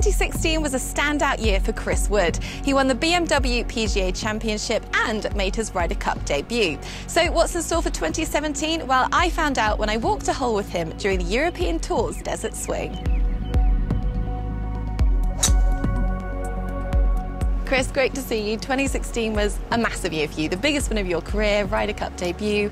2016 was a standout year for Chris Wood. He won the BMW PGA Championship and made his Ryder Cup debut. So what's in store for 2017? Well, I found out when I walked a hole with him during the European Tour's Desert Swing. Chris, great to see you. 2016 was a massive year for you, the biggest win of your career, Ryder Cup debut.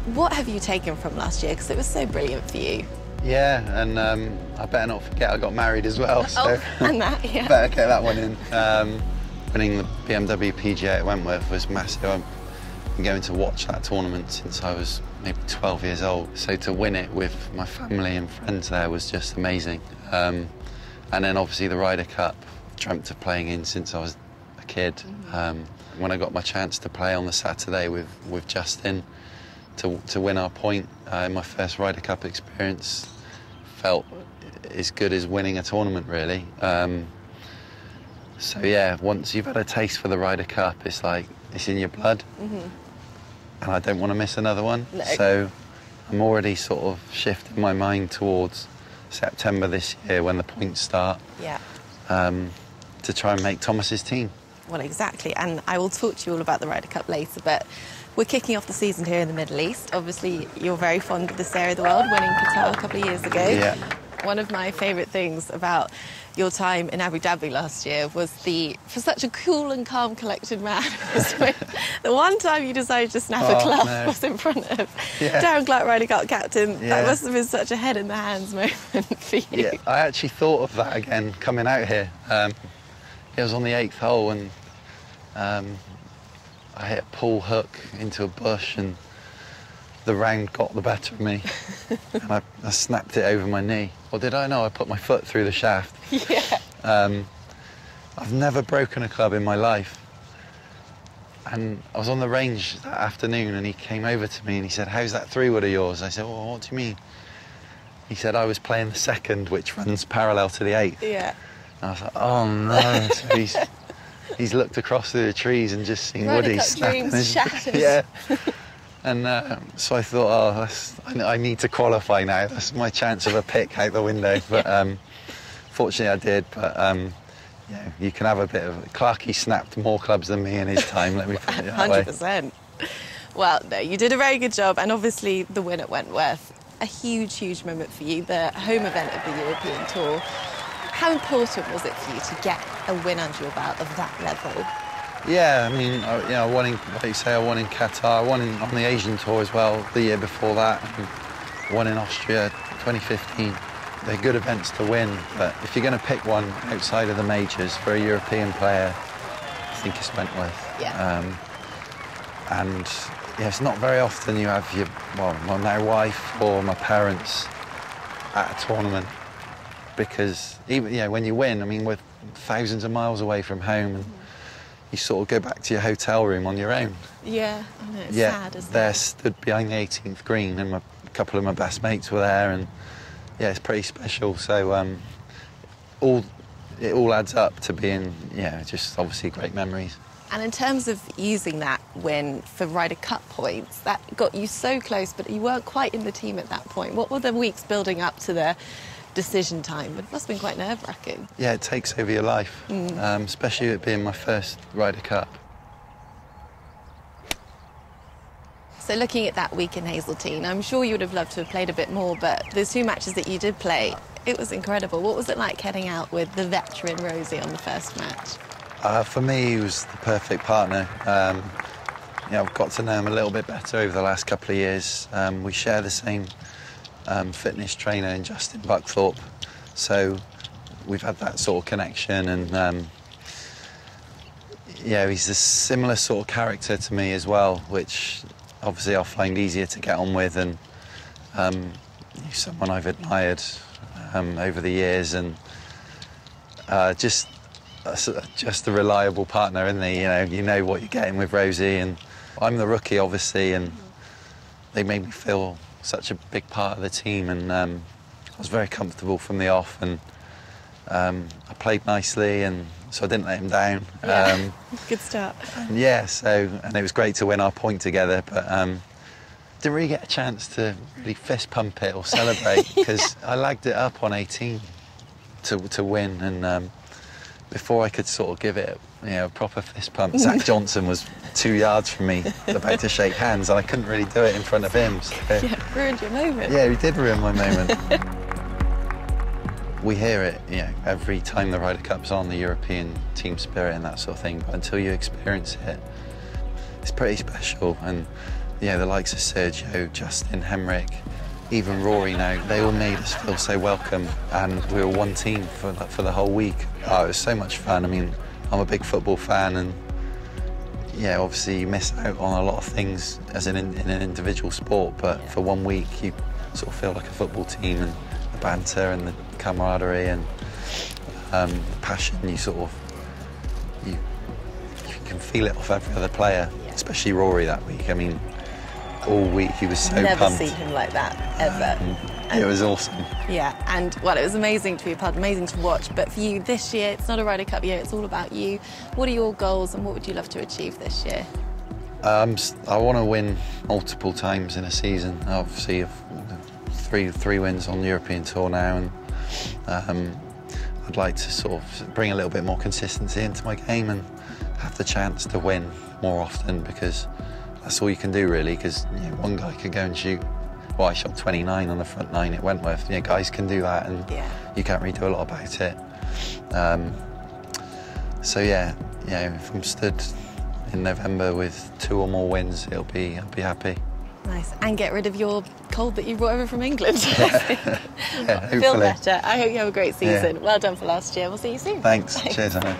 What have you taken from last year? Because it was so brilliant for you. Yeah, and I better not forget I got married as well. So and that, yeah. Better get that one in. Winning the BMW PGA at Wentworth was massive. I've been going to watch that tournament since I was maybe 12 years old. So to win it with my family and friends there was just amazing. And then obviously the Ryder Cup, I've dreamt of playing in since I was a kid. When I got my chance to play on the Saturday with Justin, to win our point in my first Ryder Cup experience, felt as good as winning a tournament, really. So yeah, once you've had a taste for the Ryder Cup, it's like it's in your blood, and I don't want to miss another one. No. So I'm already sort of shifting my mind towards September this year when the points start. Yeah. To try and make Thomas's team. Well, exactly, and I will talk to you all about the Ryder Cup later, but we're kicking off the season here in the Middle East. Obviously, you're very fond of this area of the world, winning Qatar a couple of years ago. Yeah. One of my favourite things about your time in Abu Dhabi last year was for such a cool and calm, collected man, was when the one time you decided to snap a club was in front of Darren Clark, Ryder Cup captain. Yeah. That must have been such a head-in-the-hands moment for you. Yeah, I actually thought of that again coming out here. It was on the 8th hole and I hit a pull hook into a bush and the round got the better of me and I snapped it over my knee. Or did I? No, I put my foot through the shaft. Yeah. I've never broken a club in my life. And I was on the range that afternoon and he came over to me and he said, "How's that 3-wood of yours?" I said, "Well, what do you mean?" He said, "I was playing the 2nd, which runs parallel to the 8th. Yeah. And I was like, oh no. So he's looked across through the trees and just seen Woody snapping his... Yeah. And so I thought, I need to qualify now. That's my chance of a pick out the window. But fortunately I did. But yeah, you can have a bit of... Clarkie snapped more clubs than me in his time, let me put it that way. 100%. Well, no, you did a very good job. And obviously the win at Wentworth, a huge, huge moment for you, the home event of the European Tour. How important was it for you to get a win under your belt of that level? Yeah, I mean, I won in, like you say, I won in Qatar, I won on the Asian Tour as well the year before that, and won in Austria 2015. They're good events to win, but if you're going to pick one outside of the majors for a European player, I think it's Wentworth. Yeah. And yeah, it's not very often you have my now wife or my parents at a tournament. Because even when you win, I mean, we're thousands of miles away from home, and you sort of go back to your hotel room on your own. Yeah, I know, it's sad, isn't it? They're stood behind the 18th green, and a couple of my best mates were there, and yeah, it's pretty special. So it all adds up to being, just obviously great memories. And in terms of using that win for Ryder Cup points, that got you so close, but you weren't quite in the team at that point. What were the weeks building up to the decision time? It must have been quite nerve-wracking. Yeah, it takes over your life, especially it being my first Ryder Cup. So looking at that week in Hazeltine, I'm sure you would have loved to have played a bit more, but those 2 matches that you did play, it was incredible. What was it like heading out with the veteran Rosie on the first match? For me, he was the perfect partner. I've got to know him a little bit better over the last couple of years. We share the same fitness trainer in Justin Buckthorpe, so we've had that sort of connection, and he's a similar sort of character to me as well, which obviously I'll find easier to get on with, and he's someone I've admired over the years, and just a reliable partner, isn't he? You know what you're getting with Rosie, and I'm the rookie obviously, and they made me feel such a big part of the team, and I was very comfortable from the off, and I played nicely, and so I didn't let him down. Yeah. Good start. And it was great to win our point together, but didn't really get a chance to really fist pump it or celebrate because I lagged it up on 18. to win, and before I could sort of give it, a proper fist pump, Zach Johnson was 2 yards from me, about to shake hands, and I couldn't really do it in front of him. So, yeah, ruined your moment. Yeah, he did ruin my moment. We hear it, every time the Ryder Cup's on, the European team spirit and that sort of thing, but until you experience it, it's pretty special. And the likes of Sergio, Justin, Henrik, even Rory now, they all made us feel so welcome, and we were one team for the whole week. Oh, it was so much fun. I mean, I'm a big football fan, and obviously you miss out on a lot of things as in an individual sport, but for 1 week you sort of feel like a football team, and the banter and the camaraderie and the passion, you can feel it off every other player, especially Rory that week. I mean, all week he was so pumped. Never seen him like that, ever. It was awesome. Yeah, and well, it was amazing to be a part, amazing to watch, but for you this year, it's not a Ryder Cup year, it's all about you. What are your goals and what would you love to achieve this year? I want to win multiple times in a season. Obviously, I've three wins on the European Tour now, and I'd like to sort of bring a little bit more consistency into my game and have the chance to win more often, because that's all you can do really, because one guy could go and shoot, well, I shot 29 on the front nine at Wentworth. Guys can do that, and you can't really do a lot about it. So if I'm stood in November with 2 or more wins, I'll be happy. Nice, and get rid of your cold that you brought over from England. Hopefully. Feel better. I hope you have a great season. Well done for last year. We'll see you soon. Thanks. Cheers, Anna.